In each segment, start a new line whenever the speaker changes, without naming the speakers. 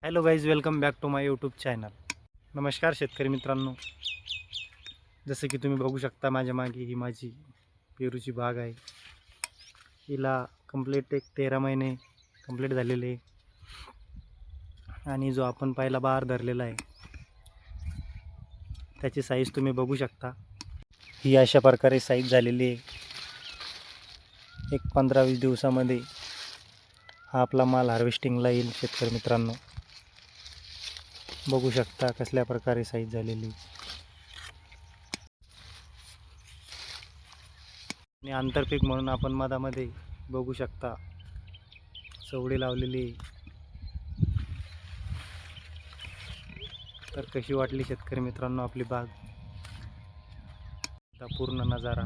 Hello guys, welcome back to my YouTube channel. नमस्कार शेतकरी मित्रांनो. जसं की तुम्ही बघू शकता माझ्या मागे ही माझी पेरूची बाग आहे. हिला कंप्लीट एक 13 महिने कंप्लीट झालेले आणि जो आपण पहिला बहार धरलेला आहे त्याची साईज तुम्ही बघू शकता. ही अशा प्रकारे साईज झालेली आहे. एक 15-20 दिवसामध्ये हा आपला माल हार्वेस्टिंगला येईल. शेतकरी मित्रांनो बघू शकता कसल्या प्रकारे साईज झालेली. आणि आंतरपीक म्हणून आपण मधामध्ये बघू शकता चवडी लावलेली. तर कशी वाटली शेतकरी मित्रांनो आपली बाग? पूर्ण नजारा.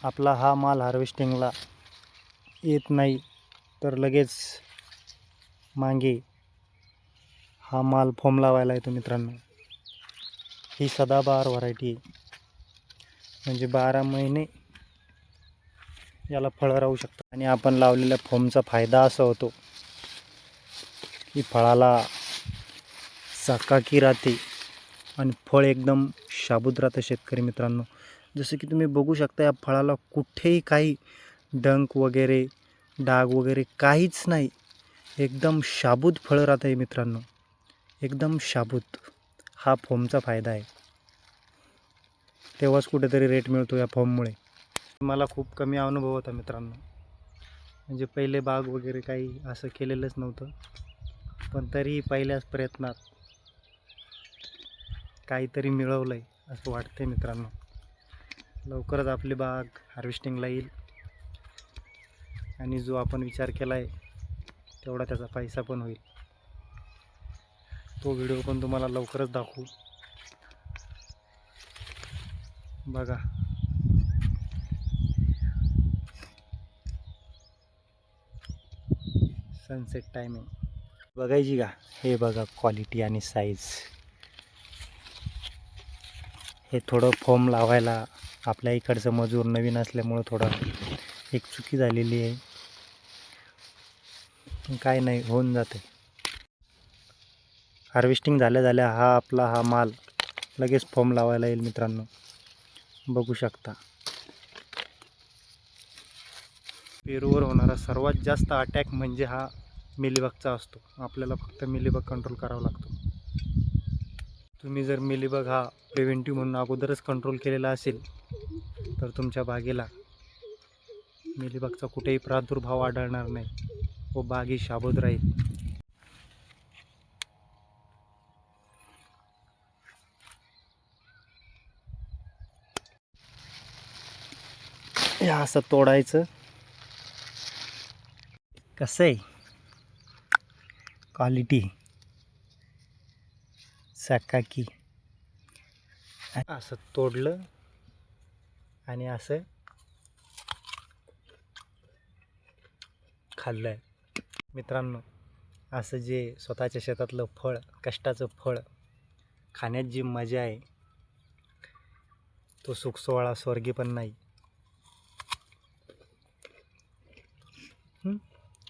आपला हा माल हार्वेस्टिंगला येत नाही तर लगेच मागे हा माल फॉर्म लावायला येतो मित्रांनो. ही सदाबहार व्हरायटी म्हणजे 12 महिने याला फळं राहू शकतात. आणि आपण लावलेल्या फॉर्मचा फायदा असा होतो की फळाला चकाकी राहते आणि फळ एकदम शाबूत राहतं. शेतकरी मित्रांनो जसं की तुम्ही बघू शकता या फळाला कुठेही काही डंक वगैरे डाग वगैरे काहीच नाही. एकदम शाबूत फळं राहतं आहे मित्रांनो, एकदम शाबूत. हा फॉर्मचा फायदा आहे. तेव्हाच कुठेतरी रेट मिळतो या फॉर्ममुळे. मला खूप कमी अनुभव होता मित्रांनो, म्हणजे पहिले बाग वगैरे काही असं केलेलंच नव्हतं. पण तरीही पहिल्याच प्रयत्नात काहीतरी मिळवलं आहे असं वाटते मित्रांनो. लवकरच आपली बाग हार्वेस्टिंगला येईल आणि जो आपण विचार केला आहे तेवढा त्याचा पैसा पण होईल. तो व्हिडिओ पण तुम्हाला लवकरच दाखवू. बघा सनसेट टायमिंग बघायची का? हे बघा क्वालिटी आणि साईज. हे थोडं फॉर्म लावायला आपल्या इकडचं मजूर नवीन असल्यामुळं थोडं एक चुकी झालेली आहे. काय नाही, होऊन जाते. हार्वेस्टिंग झाल्या हा माल लगेच फॉर्म लावायला येईल मित्रांनो. बघू शकता पेरूवर होणारा सर्वात जास्त अटॅक म्हणजे हा मिलीबगचा असतो. आपल्याला फक्त मिलीबग कंट्रोल करावा लागतो. तुम्ही जर मिलीबग हा प्रिव्हेंटिव्ह म्हणून अगोदरच कंट्रोल केलेला असेल तर तुमच्या बागेला मिलीबगचा कुठेही प्रादुर्भाव आढळणार नाही व बाग ही शाबूत राहील. हे असं तोडायचं. कसं आहे क्वालिटी चकाकी. असं तोडलं आणि असं खाल्लं मित्रांनो. असं जे स्वतःच्या शेतातलं फळ, कष्टाचं फळ खाण्यात जी मजा आहे तो सुखसोहळा स्वर्गी पण नाही.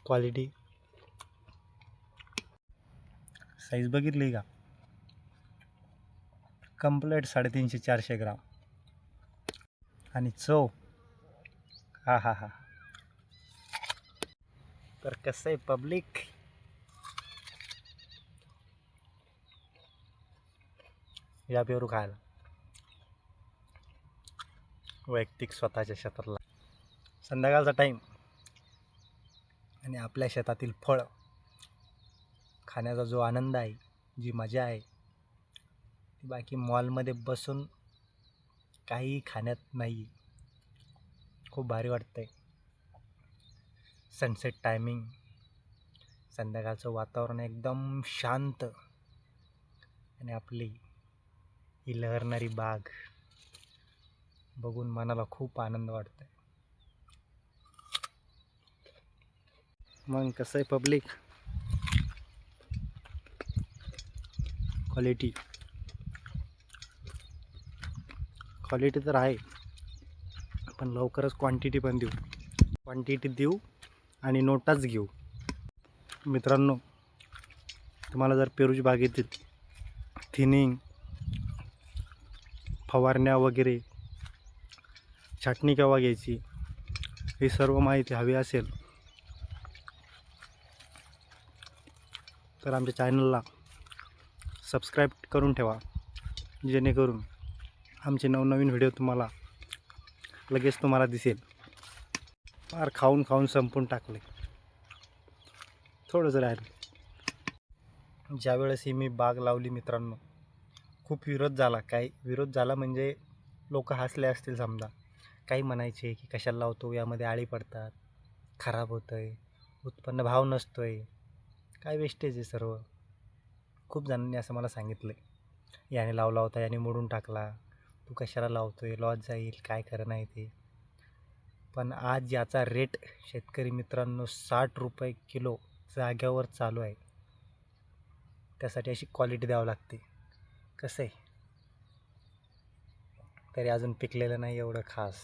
क्वालिटी साईज बघितली का? कंप्लीट 350-400 ग्राम. आणि चव हा हा हा. तर कसं आहे पब्लिक, या पेरू खायला वैयक्तिक स्वतःच्या शेतातला संध्याकाळचा टाईम आणि आपल्या शेतातील फळ खाण्याचा जो आनंद आहे, जी मजा आहे ती बाकी मॉलमध्ये बसून काही खाण्यात नाही. खूप भारी वाटतंय. सनसेट टायमिंग, संध्याकाळचं वातावरण एकदम शांत आणि आपली ही लहरणारी बाग बघून मनाला खूप आनंद वाटतोय. मग कसं आहे पब्लिक, क्वालिटी तर आहे पण लवकरच क्वांटिटी पण देऊ. क्वांटिटी देऊ आणि नोटाच घेऊ. मित्रांनो, तुम्हाला जर पेरूची बागेतील थिनिंग, फवारण्या वगैरे, छाटणी केव्हा घ्यायची, ही सर्व माहिती हवी असेल तर आमच्या चॅनलला सबस्क्राईब करून ठेवा, जेणेकरून आमचे नवनवीन व्हिडिओ लगेच तुम्हाला दिसेल. फार खाऊन खाऊन संपून टाकले, थोडंसं राहिलं. ज्यावेळेस ही मी बाग लावली मित्रांनो, खूप विरोध झाला. काही विरोध झाला म्हणजे लोक हसले असतील समजा. काही म्हणायचे की कशाला लावतो, यामध्ये आळी पडतात, खराब होतं आहे, उत्पन्न भाव नसतो आहे, काय वेस्टेज आहे सर्व. खूप जणांनी असं मला सांगितलं, याने लावला होता, याने मोडून टाकला, तू कशाला लावतो आहे, लॉस जाईल, काय खरं नाही ते. पण आज याचा रेट शेतकरी मित्रांनो 60 रुपये किलो जाग्यावर चालू आहे. त्यासाठी अशी क्वालिटी द्यावं लागते. कसं आहे, तरी अजून पिकलेलं नाही एवढं खास,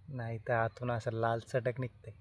नाही तर आतून असं लाल चटक निघते.